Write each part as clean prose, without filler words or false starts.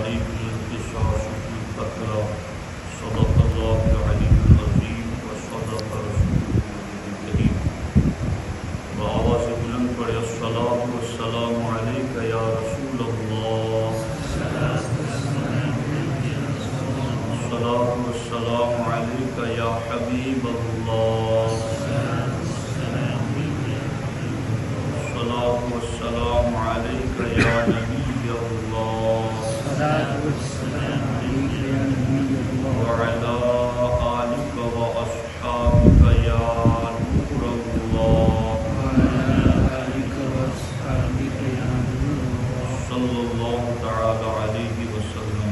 عليكم القصاص في القتلى صدق الله العلي العظيم وصدق رسوله الكريم بآواز بلند پڑھے الصلاة والسلام عليك يا رسول الله الصلاة والسلام عليك يا حبيب الله الصلاة والسلام عليك يا نبي الله وعلى آلك وأصحابك يا نور الله صلى الله تعالى عليه وسلم.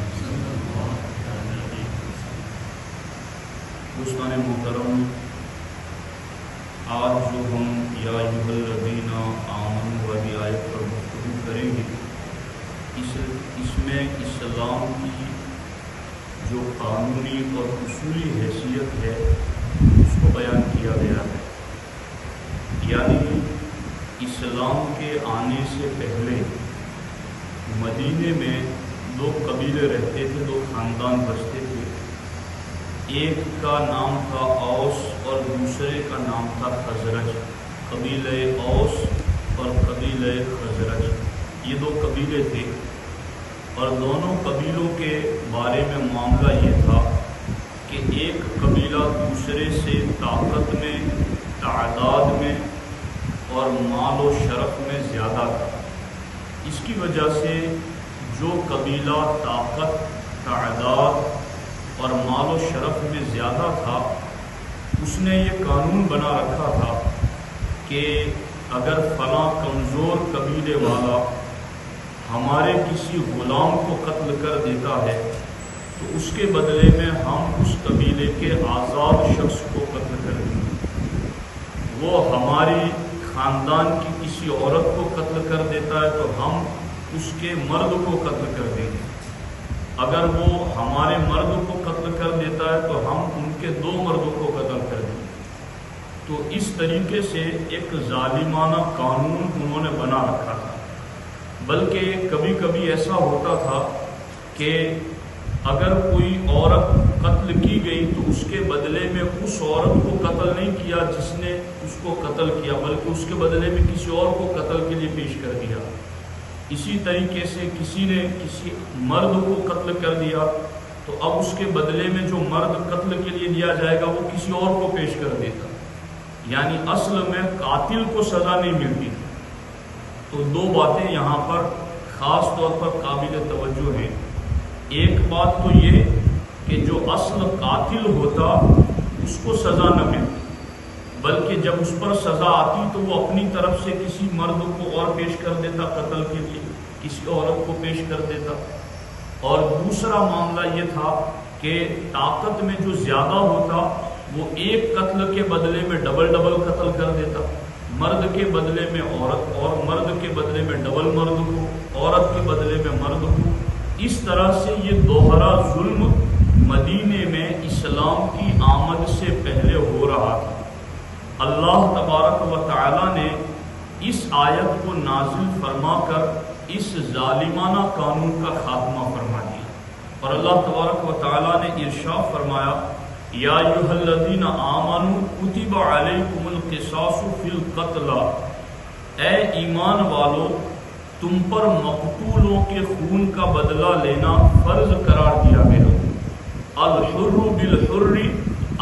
دوستان محترم، آج جو ہم یا ایھا الذین آمنوا والی آیت پر گفتگو کریں گے، اس میں اسلام کی جو قانونی اور اصولی حیثیت ہے اس کو بیان کیا گیا ہے. یعنی اسلام کے آنے سے پہلے مدینے میں دو قبیلے رہتے تھے، دو خاندان بستے تھے. ایک کا نام تھا اوس اور دوسرے کا نام تھا خزرج. قبیلہ اوس اور قبیلہ خزرج یہ دو قبیلے تھے، اور دونوں قبیلوں کے بارے میں معاملہ یہ تھا کہ ایک قبیلہ دوسرے سے طاقت میں، تعداد میں اور مال و شرف میں زیادہ تھا. اس کی وجہ سے جو قبیلہ طاقت، تعداد اور مال و شرف میں زیادہ تھا، اس نے یہ قانون بنا رکھا تھا کہ اگر فلاں کمزور قبیلے والا ہمارے کسی غلام کو قتل کر دیتا ہے تو اس کے بدلے میں ہم اس قبیلے کے آزاد شخص کو قتل کر دیں گے. وہ ہماری خاندان کی کسی عورت کو قتل کر دیتا ہے تو ہم اس کے مرد کو قتل کر دیں گے. اگر وہ ہمارے مرد کو قتل کر دیتا ہے تو ہم ان کے دو مردوں کو قتل کر دیں گے. تو اس طریقے سے ایک ظالمانہ قانون انہوں نے بنا رکھا تھا. بلکہ کبھی کبھی ایسا ہوتا تھا کہ اگر کوئی عورت قتل کی گئی تو اس کے بدلے میں اس عورت کو قتل نہیں کیا جس نے اس کو قتل کیا، بلکہ اس کے بدلے میں کسی اور کو قتل کے لیے پیش کر دیا. اسی طریقے سے کسی نے کسی مرد کو قتل کر دیا تو اب اس کے بدلے میں جو مرد قتل کے لیے دیا جائے گا وہ کسی اور کو پیش کر دیتا. یعنی اصل میں قاتل کو سزا نہیں ملتی. تو دو باتیں یہاں پر خاص طور پر قابل توجہ ہیں. ایک بات تو یہ کہ جو اصل قاتل ہوتا اس کو سزا نہ ملتی، بلکہ جب اس پر سزا آتی تو وہ اپنی طرف سے کسی مرد کو اور پیش کر دیتا قتل کے لیے، کسی عورت کو پیش کر دیتا. اور دوسرا معاملہ یہ تھا کہ طاقت میں جو زیادہ ہوتا وہ ایک قتل کے بدلے میں ڈبل قتل کر دیتا. مرد کے بدلے میں عورت، اور مرد کے بدلے میں ڈبل مرد کو، عورت کے بدلے میں مرد کو. اس طرح سے یہ دوہرا ظلم مدینے میں اسلام کی آمد سے پہلے ہو رہا تھا. اللہ تبارک و تعالی نے اس آیت کو نازل فرما کر اس ظالمانہ قانون کا خاتمہ فرما دیا. اور اللہ تبارک و تعالی نے ارشاد فرمایا، یا ایھا الذین آمنوا کتب علیکم القصاص فی القتل، اے ایمان والو تم پر مقتولوں کے خون کا بدلہ لینا فرض قرار دیا گیا. الحر بالحر،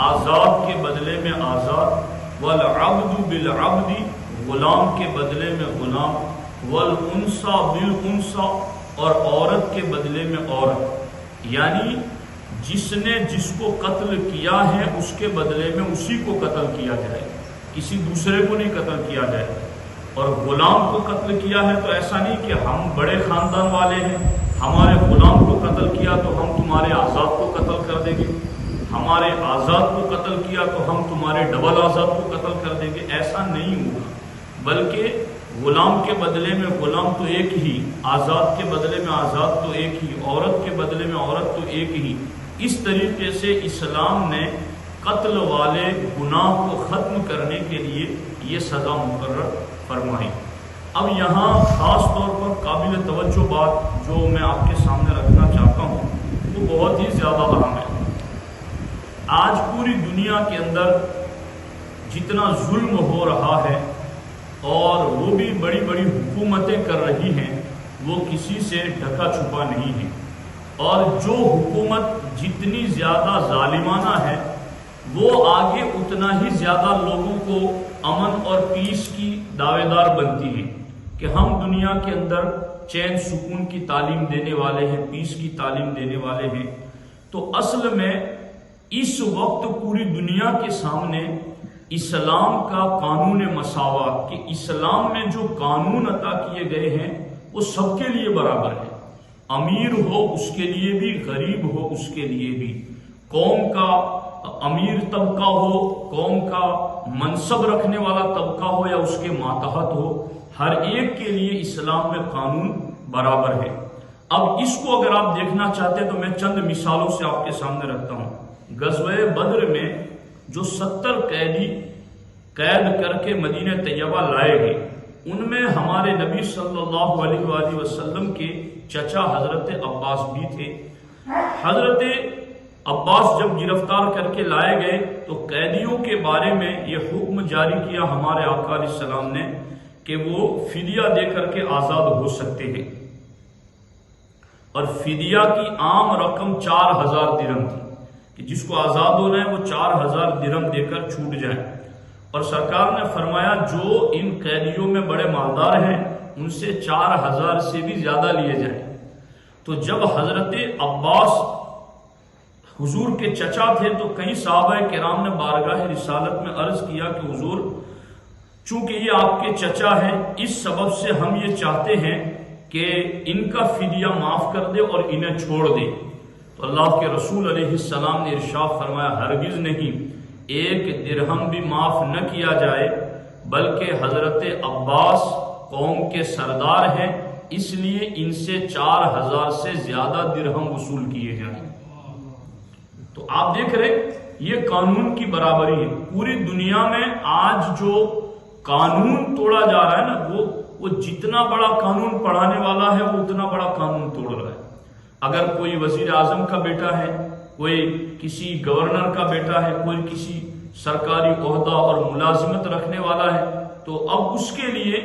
آزاد کے بدلے میں آزاد، والعبد بالعبد، غلام کے بدلے میں غلام، والانثى بالانثى، اور عورت کے بدلے میں عورت. یعنی جس نے جس کو قتل کیا ہے اس کے بدلے میں اسی کو قتل کیا جائے، کسی دوسرے کو نہیں قتل کیا جائے. اور غلام کو قتل کیا ہے تو ایسا نہیں کہ ہم بڑے خاندان والے ہیں، ہمارے غلام کو قتل کیا تو ہم تمہارے آزاد کو قتل کر دیں گے، ہمارے آزاد کو قتل کیا تو ہم تمہارے ڈبل آزاد کو قتل کر دیں گے. ایسا نہیں ہوگا، بلکہ غلام کے بدلے میں غلام تو ایک ہی، آزاد کے بدلے میں آزاد تو ایک ہی، عورت کے بدلے میں عورت تو ایک ہی. اس طریقے سے اسلام نے قتل والے گناہ کو ختم کرنے کے لیے یہ سزا مقرر فرمائی. اب یہاں خاص طور پر قابل توجہ بات جو میں آپ کے سامنے رکھنا چاہتا ہوں بہت ہی زیادہ اہم ہے۔ آج پوری دنیا کے اندر جتنا ظلم ہو رہا ہے اور وہ بھی بڑی بڑی حکومتیں کر رہی ہیں، وہ کسی سے ڈھکا چھپا نہیں ہے، اور جو حکومت جتنی زیادہ ظالمانہ ہے وہ آگے اتنا ہی زیادہ لوگوں کو امن اور پیس کی دعوے دار بنتی ہے کہ ہم دنیا کے اندر چین سکون کی تعلیم دینے والے ہیں، پیس کی تعلیم دینے والے ہیں۔ تو اصل میں اس وقت پوری دنیا کے سامنے اسلام کا قانون مساوات، کہ اسلام میں جو قانون عطا کیے گئے ہیں وہ سب کے لیے برابر ہے، امیر ہو اس کے لیے بھی، غریب ہو اس کے لیے بھی، قوم کا امیر طبقہ ہو، قوم کا منصب رکھنے والا طبقہ ہو یا اس کے ماتحت ہو، ہر ایک کے لیے اسلام میں قانون برابر ہے۔ اب اس کو اگر آپ دیکھنا چاہتے ہیں تو میں چند مثالوں سے آپ کے سامنے رکھتا ہوں۔ غزوہ بدر میں جو 70 قیدی قید کر کے مدینہ طیبہ لائے گئے، ان میں ہمارے نبی صلی اللہ علیہ وآلہ وسلم کے چچا حضرت عباس بھی تھے۔ حضرت عباس جب گرفتار کر کے لائے گئے تو قیدیوں کے بارے میں یہ حکم جاری کیا ہمارے آقا علیہ السلام نے کہ وہ فدیہ دے کر کے آزاد ہو سکتے ہیں، اور فدیہ کی عام رقم 4000 درہم تھی کہ جس کو آزاد ہونا ہے وہ 4000 درہم دے کر چھوٹ جائیں، اور سرکار نے فرمایا جو ان قیدیوں میں بڑے مالدار ہیں ان سے 4000 سے بھی زیادہ لیے جائیں۔ تو جب حضرت عباس حضور کے چچا تھے تو کئی صحابہ کرام نے بارگاہ رسالت میں عرض کیا کہ حضور چونکہ یہ آپ کے چچا ہیں، اس سبب سے ہم یہ چاہتے ہیں کہ ان کا فدیہ معاف کر دے اور انہیں چھوڑ دے۔ تو اللہ کے رسول علیہ السلام نے ارشاد فرمایا ہرگز نہیں، 1 درہم بھی معاف نہ کیا جائے، بلکہ حضرت عباس قوم کے سردار ہیں، اس لیے ان سے 4000 سے زیادہ درہم وصول کیے جائیں۔ تو آپ دیکھ رہے یہ قانون کی برابری ہے۔ پوری دنیا میں آج جو قانون توڑا جا رہا ہے نا، وہ جتنا بڑا قانون پڑھانے والا ہے وہ اتنا بڑا قانون توڑ رہا ہے۔ اگر کوئی وزیر اعظم کا بیٹا ہے، کوئی کسی گورنر کا بیٹا ہے، کوئی کسی سرکاری عہدہ اور ملازمت رکھنے والا ہے، تو اب اس کے لیے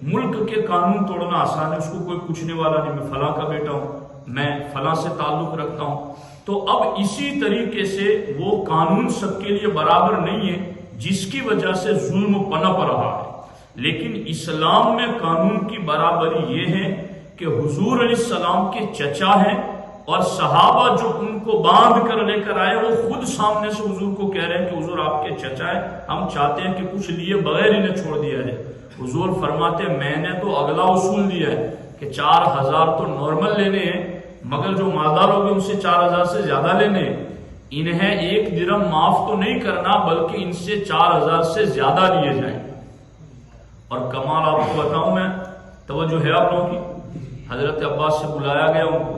ملک کے قانون توڑنا آسان ہے، اس کو کوئی پوچھنے والا نہیں، میں فلاں کا بیٹا ہوں، میں فلاں سے تعلق رکھتا ہوں۔ تو اب اسی طریقے سے وہ قانون سب کے لیے برابر نہیں ہے، جس کی وجہ سے ظلم پنپ رہا ہے۔ لیکن اسلام میں قانون کی برابری یہ ہے کہ حضور علیہ السلام کے چچا ہیں، اور صحابہ جو ان کو باندھ کر لے کر آئے وہ خود سامنے سے حضور کو کہہ رہے ہیں کہ حضور آپ کے چچا ہیں، ہم چاہتے ہیں کہ کچھ لیے بغیر انہیں چھوڑ دیا جائے۔ حضور فرماتے میں نے تو اگلا اصول دیا ہے کہ 4000 تو نارمل لینے ہیں، مگر جو مالدار ہوگے ان سے 4000 سے زیادہ لینے، انہیں 1 درہم معاف تو نہیں کرنا بلکہ ان سے 4000 سے زیادہ لیے جائیں۔ اور کمال آپ کو بتاؤں میں، توجہ ہے آپ لوگوں کی، حضرت عباس سے بلایا گیا، ان کو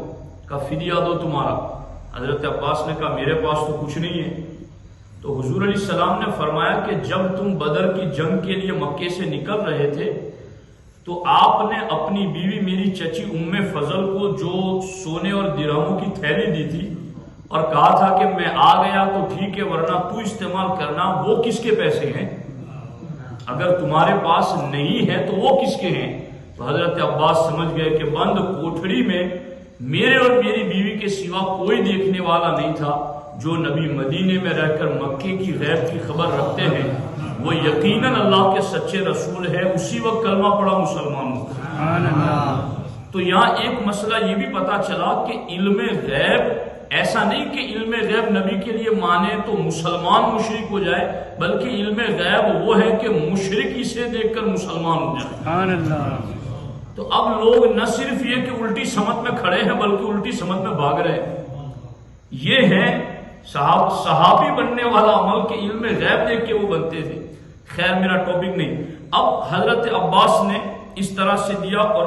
کہا فدیہ دو تمہارا۔ حضرت عباس نے کہا میرے پاس تو کچھ نہیں ہے۔ تو حضور علیہ السلام نے فرمایا کہ جب تم بدر کی جنگ کے لیے مکے سے نکل رہے تھے تو آپ نے اپنی بیوی میری چچی ام فضل کو جو سونے اور درہموں کی تھیلی دی تھی اور کہا تھا کہ میں آ گیا تو ٹھیک ہے ورنہ تو استعمال کرنا، وہ کس کے پیسے ہیں؟ اگر تمہارے پاس نہیں ہے تو وہ کس کے ہیں؟ تو حضرت عباس سمجھ گئے کہ بند کوٹھڑی میں میرے اور میری بیوی کے سوا کوئی دیکھنے والا نہیں تھا، جو نبی مدینے میں رہ کر مکے کی غیب کی خبر رکھتے ہیں وہ یقیناً اللہ کے سچے رسول ہے، اسی وقت کلمہ پڑا مسلمان ہو۔ تو یہاں ایک مسئلہ یہ بھی پتا چلا کہ علم غیب ایسا نہیں کہ علم غیب نبی کے لیے مانے تو مسلمان مشرک ہو جائے، بلکہ علم غیب وہ ہے کہ مشرک اسے دیکھ کر مسلمان ہو جائے۔ تو اب لوگ نہ صرف یہ کہ الٹی سمت میں کھڑے ہیں بلکہ الٹی سمت میں بھاگ رہے ہیں۔ یہ ہے صحابی بننے والا عمل کے علم غیب دیکھ کے وہ بنتے تھے۔ خیر میرا ٹاپک نہیں۔ اب حضرت عباس نے اس طرح سے دیا، اور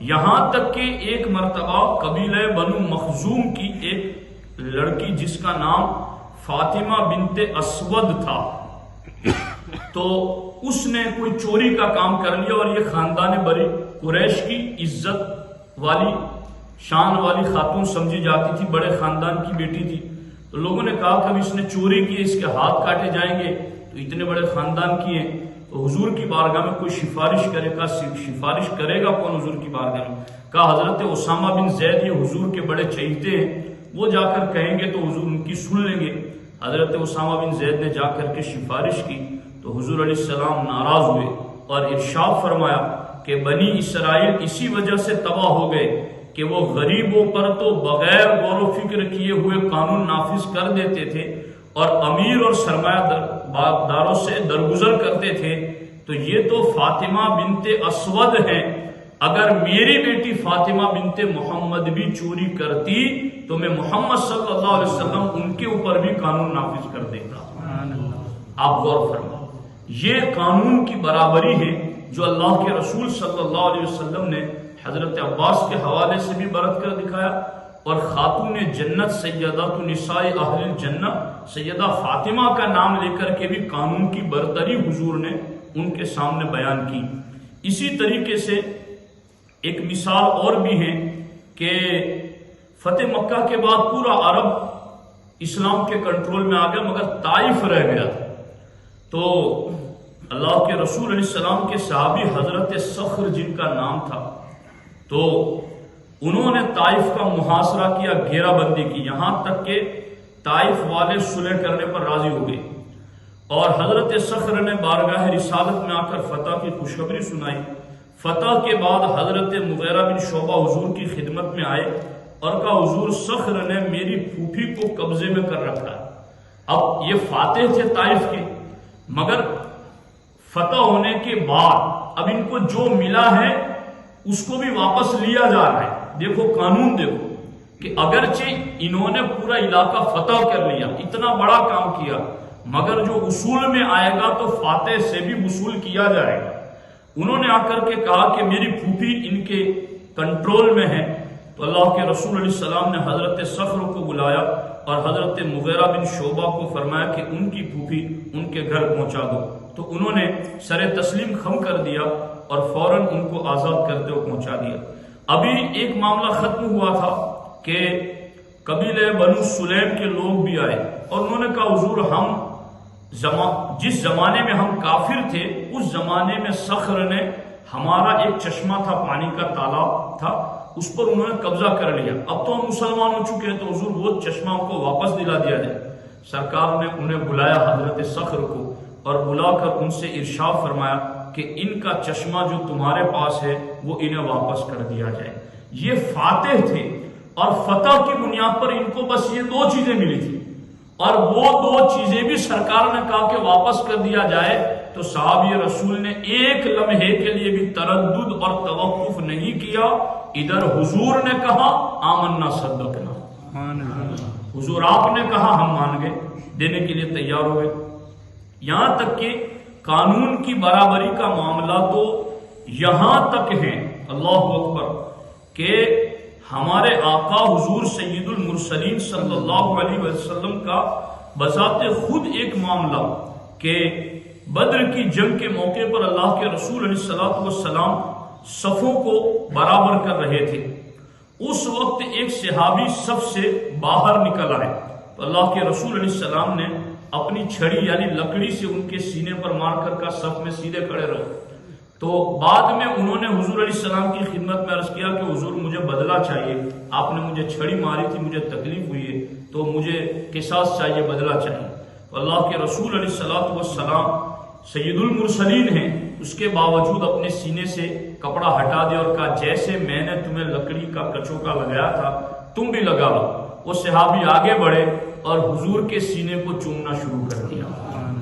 یہاں تک کہ ایک مرتبہ قبیلہ بنو مخزوم کی ایک لڑکی جس کا نام فاطمہ بنت اسود تھا، تو اس نے کوئی چوری کا کام کر لیا، اور یہ خاندان بری قریش کی عزت والی شان والی خاتون سمجھی جاتی تھی، بڑے خاندان کی بیٹی تھی. تو لوگوں نے کہا کہ اس نے چوری کی، اس کے ہاتھ کاٹے جائیں گے، تو اتنے بڑے خاندان کی ہیں، تو حضور کی بارگاہ میں کوئی سفارش کرے گا. سفارش کرے گا کون حضور کی بارگاہ میں؟ کہا حضرت اسامہ بن زید، یہ حضور کے بڑے چہیتے ہیں، وہ جا کر کہیں گے تو حضور ان کی سن لیں گے. حضرت اسامہ بن زید نے جا کر کے سفارش کی تو حضور علیہ السلام ناراض ہوئے اور ارشاد فرمایا کہ بنی اسرائیل اسی وجہ سے تباہ ہو گئے کہ وہ غریبوں پر تو بغیر غور و فکر کیے ہوئے قانون نافذ کر دیتے تھے اور امیر اور سرمایہ داروں سے درگزر کرتے تھے. تو یہ تو فاطمہ بنت اسود ہیں، اگر میری بیٹی فاطمہ بنت محمد بھی چوری کرتی تو میں محمد صلی اللہ علیہ وسلم ان کے اوپر بھی قانون نافذ کر دیتا. آپ غور فرمائیں، یہ قانون کی برابری ہے جو اللہ کے رسول صلی اللہ علیہ وسلم نے حضرت عباس کے حوالے سے بھی برت کر دکھایا، اور خاتون جنت سیدات النساء اہل الجنہ سیدہ فاطمہ کا نام لے کر کے بھی قانون کی برتری حضور نے ان کے سامنے بیان کی. اسی طریقے سے ایک مثال اور بھی ہے کہ فتح مکہ کے بعد پورا عرب اسلام کے کنٹرول میں آ گیا، مگر طائف رہ گیا تھا. تو اللہ کے رسول علیہ السلام کے صحابی حضرت صخر جن کا نام تھا، تو انہوں نے طائف کا محاصرہ کیا، گھیرا بندی کی، یہاں تک کہ طائف والے صلح کرنے پر راضی ہو گئے اور حضرت صخر نے بارگاہ رسالت میں آ کر فتح کی خوشخبری سنائی. فتح کے بعد حضرت مغیرہ بن شعبہ حضور کی خدمت میں آئے اور کہا حضور صخر نے میری پھوپھی کو قبضے میں کر رکھا ہے. اب یہ فاتح تھے طائف کے، مگر فتح ہونے کے بعد اب ان کو جو ملا ہے اس کو بھی واپس لیا جا رہا ہے. دیکھو قانون، دیکھو کہ اگرچہ انہوں نے پورا علاقہ فتح کر لیا، اتنا بڑا کام کیا، مگر جو اصول میں آئے گا تو فاتح سے بھی وصول کیا جائے گا. انہوں نے آ کر کے کہا کہ میری پھوپھی ان کے کنٹرول میں ہے. تو اللہ کے رسول علیہ السلام نے حضرت صخر کو بلایا اور حضرت مغیرہ بن شعبہ کو فرمایا کہ ان کی پھوپھی ان کے گھر پہنچا دو. تو انہوں نے سر تسلیم خم کر دیا اور فوراً ان کو آزاد کرتے ہوئے پہنچا دیا. ابھی ایک معاملہ ختم ہوا تھا کہ قبیلہ بنو سلیم کے لوگ بھی آئے اور انہوں نے کہا حضور ہم جس زمانے میں ہم کافر تھے اس زمانے میں صخر نے ہمارا ایک چشمہ تھا، پانی کا تالاب تھا، اس پر انہوں نے قبضہ کر لیا. اب تو ہم مسلمان ہو چکے ہیں تو حضور وہ چشمہ کو واپس دلا دیا جائے. سرکار نے انہیں بلایا حضرت صخر کو اور بلا کر ان سے ارشاد فرمایا کہ ان کا چشمہ جو تمہارے پاس ہے وہ انہیں واپس کر دیا جائے. یہ فاتح تھے اور فتح کی بنیاد پر ان کو بس یہ دو چیزیں ملی تھی اور وہ دو چیزیں بھی سرکار نے کہا کہ واپس کر دیا جائے. تو صحابی رسول نے ایک لمحے کے لیے بھی تردد اور توقف نہیں کیا. ادھر حضور نے کہا آمنا صدقنا، حضور آپ نے کہا ہم مان گئے، دینے کے لیے تیار ہوئے. یہاں تک کہ قانون کی برابری کا معاملہ تو یہاں تک ہے، اللہ اکبر، کہ ہمارے آقا حضور سید المرسلین صلی اللہ علیہ وسلم کا بذات خود ایک معاملہ کہ بدر کی جنگ کے موقع پر اللہ کے رسول علیہ السلام صفوں کو برابر کر رہے تھے. اس وقت ایک صحابی صف سے باہر نکل آئے تو اللہ کے رسول علیہ السلام نے اپنی چھڑی یعنی لکڑی سے ان کے سینے پر مار کر کہا صف میں سیدھے کھڑے رہو. تو بعد میں انہوں نے حضور علیہ السلام کی خدمت میں عرض کیا کہ حضور مجھے بدلہ چاہیے، آپ نے مجھے چھڑی ماری تھی، مجھے تکلیف ہوئی ہے تو مجھے قصاص چاہیے، بدلہ چاہیے. تو اللہ کے رسول علیہ السلام سید المرسلین ہیں، اس کے باوجود اپنے سینے سے کپڑا ہٹا دیا اور کہا جیسے میں نے تمہیں لکڑی کا کچوکا لگایا تھا تم بھی لگا لو. وہ صحابی آگے بڑھے اور حضور کے سینے کو چومنا شروع کر دیا.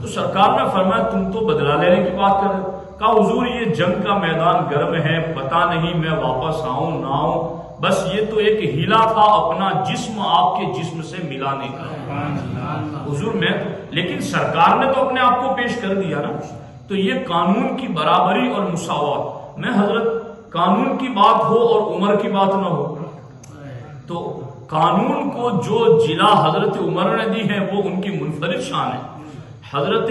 تو سرکار نے فرمایا تم تو بدلہ لینے کی بات کر رہے. کہا حضور یہ جنگ کا میدان گرم ہے، پتہ نہیں میں واپس آؤں نہ آؤں، بس یہ تو ایک ہیلا تھا اپنا جسم آپ کے جسم سے ملانے کا. حضور میں لیکن سرکار نے تو اپنے آپ کو پیش کر دیا نا. تو یہ قانون کی برابری اور مساوات. میں حضرت قانون کی بات ہو اور عمر کی بات نہ ہو، تو قانون کو جو جلا حضرت عمر نے دی ہے وہ ان کی منفرد شان ہے. حضرت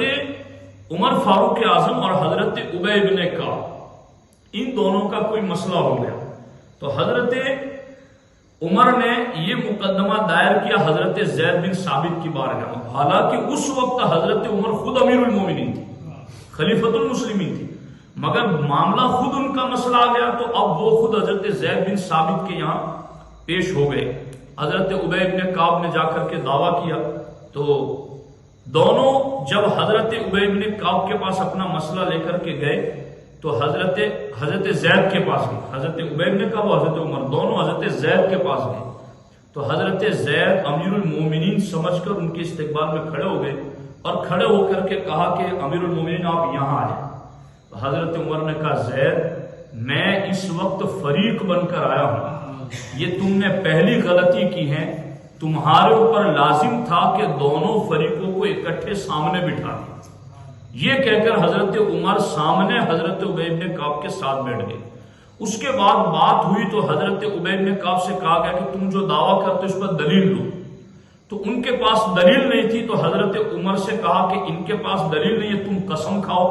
عمر فاروق اعظم اور حضرت ابی بن کعب ان دونوں کا کوئی مسئلہ ہو گیا تو حضرت عمر نے یہ مقدمہ دائر کیا حضرت زید بن ثابت کی بارگاہ میں، حالانکہ اس وقت حضرت عمر خود امیر المومنین تھی، خلیفۃ المسلمین تھی، مگر معاملہ خود ان کا مسئلہ آ گیا تو اب وہ خود حضرت زید بن ثابت کے یہاں پیش ہو گئے۔ حضرت ابی بن کعب نے جا کر کے دعویٰ کیا تو دونوں جب حضرت ابی بن کعب کے پاس اپنا مسئلہ لے کر کے گئے تو حضرت زید کے پاس گئے، حضرت ابی بن کعب اور حضرت عمر دونوں حضرت زید کے پاس گئے تو حضرت زید امیر المومنین سمجھ کر ان کے استقبال میں کھڑے ہو گئے اور کھڑے ہو کر کے کہا کہ امیر المومنین آپ یہاں آئے۔ حضرت عمر نے کہا زید میں اس وقت فریق بن کر آیا ہوں، یہ تم نے پہلی غلطی کی ہے، تمہارے اوپر لازم تھا کہ دونوں فریقوں کو اکٹھے سامنے بٹھا دیں۔ یہ کہہ کر حضرت عمر سامنے حضرت ابی بن کعب کے ساتھ بیٹھ گئے۔ اس کے بعد بات ہوئی تو حضرت ابی بن کعب سے کہا گیا کہ تم جو دعویٰ کرتے اس پر دلیل دو، تو ان کے پاس دلیل نہیں تھی تو حضرت عمر سے کہا کہ ان کے پاس دلیل نہیں ہے، تم قسم کھاؤ،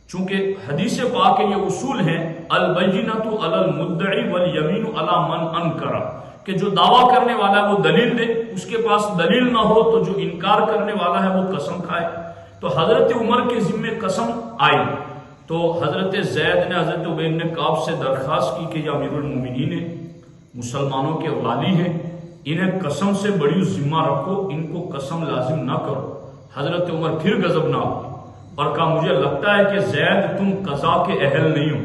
چونکہ حدیث پاک کے یہ اصول ہیں البینۃ علی المدعی والیمین علی من انکر، کہ جو دعویٰ کرنے والا ہے وہ دلیل دے، اس کے پاس دلیل نہ ہو تو جو انکار کرنے والا ہے وہ قسم کھائے۔ تو حضرت عمر کے ذمے قسم آئی تو حضرت زید نے حضرت ابی بن کعب سے درخواست کی کہ یہ امیر المومنین ہیں، مسلمانوں کے والی ہیں، انہیں قسم سے بڑی ذمہ رکھو، ان کو قسم لازم نہ کرو۔ حضرت عمر پھر غضبناک ہوئے اور کہا مجھے لگتا ہے کہ زید تم قضا کے اہل نہیں ہو،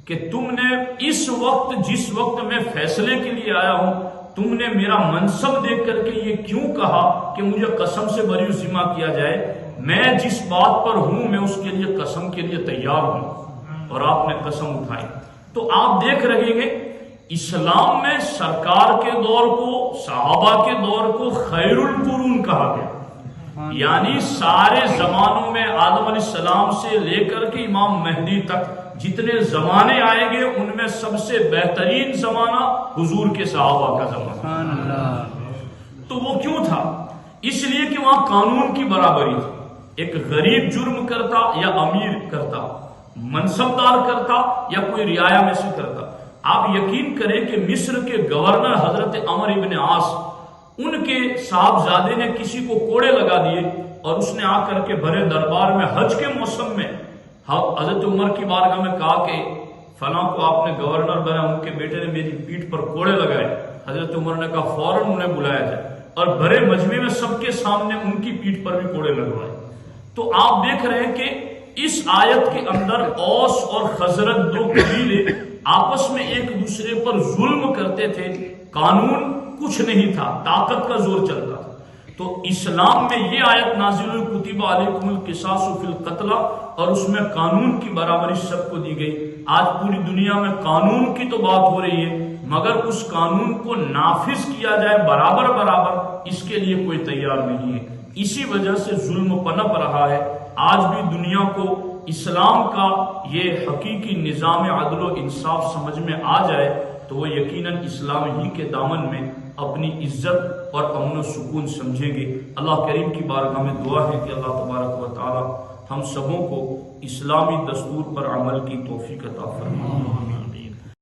کہ تم نے اس وقت جس وقت میں فیصلے کے لیے آیا ہوں تم نے میرا منصب دیکھ کر کے یہ کیوں کہا کہ مجھے قسم سے بری ذمہ کیا جائے، میں جس بات پر ہوں میں اس کے لیے قسم کے لیے تیار ہوں، اور آپ نے قسم اٹھائی۔ تو آپ دیکھ رہے ہیں اسلام میں سرکار کے دور کو، صحابہ کے دور کو خیر القرون کہا گیا، یعنی سارے زمانوں میں آدم علیہ السلام سے لے کر کے امام مہدی تک جتنے زمانے آئیں گے ان میں سب سے بہترین زمانہ حضور کے صحابہ کا زمانہ۔ تو وہ کیوں تھا؟ اس لیے کہ وہاں قانون کی برابری تھی، ایک غریب جرم کرتا یا امیر کرتا، منصبدار کرتا یا کوئی رعایا میں سے کرتا۔ آپ یقین کریں کہ مصر کے گورنر حضرت عمر ابن عاص، ان کے صاحبزادے نے کسی کو کوڑے لگا دیے اور اس نے آ کر کے بھرے دربار میں حج کے موسم میں حضرت عمر کی بارگاہ میں کہا کہ فلاں کو آپ نے گورنر بنا، ان کے بیٹے نے میری پیٹھ پر کوڑے لگائے۔ حضرت عمر نے کہا فوراً انہیں بلایا جائے، اور بھرے مجمع میں سب کے سامنے ان کی پیٹھ پر بھی کوڑے لگوائے۔ تو آپ دیکھ رہے ہیں کہ اس آیت کے اندر اوس اور خزرج دو قبیلے آپس میں ایک دوسرے پر ظلم کرتے تھے، قانون کچھ نہیں تھا، طاقت کا زور چلتا تھا۔ تو اسلام میں یہ آیت نازل ہوئی کتب علیکم القصاص فی القتل، اور اس میں قانون کی برابری سب کو دی گئی۔ آج پوری دنیا میں قانون کی تو بات ہو رہی ہے مگر اس قانون کو نافذ کیا جائے برابر برابر، اس کے لیے کوئی تیار نہیں ہے۔ اسی وجہ سے ظلم پنپ رہا ہے۔ آج بھی دنیا کو اسلام کا یہ حقیقی نظام عدل و انصاف سمجھ میں آ جائے تو وہ یقیناً اسلام ہی کے دامن میں اپنی عزت اور امن و سکون سمجھیں گے۔ اللہ کریم کی بارگاہ میں دعا ہے کہ اللہ تبارک و تعالی ہم سبوں کو اسلامی دستور پر عمل کی توفیق عطا فرمائے۔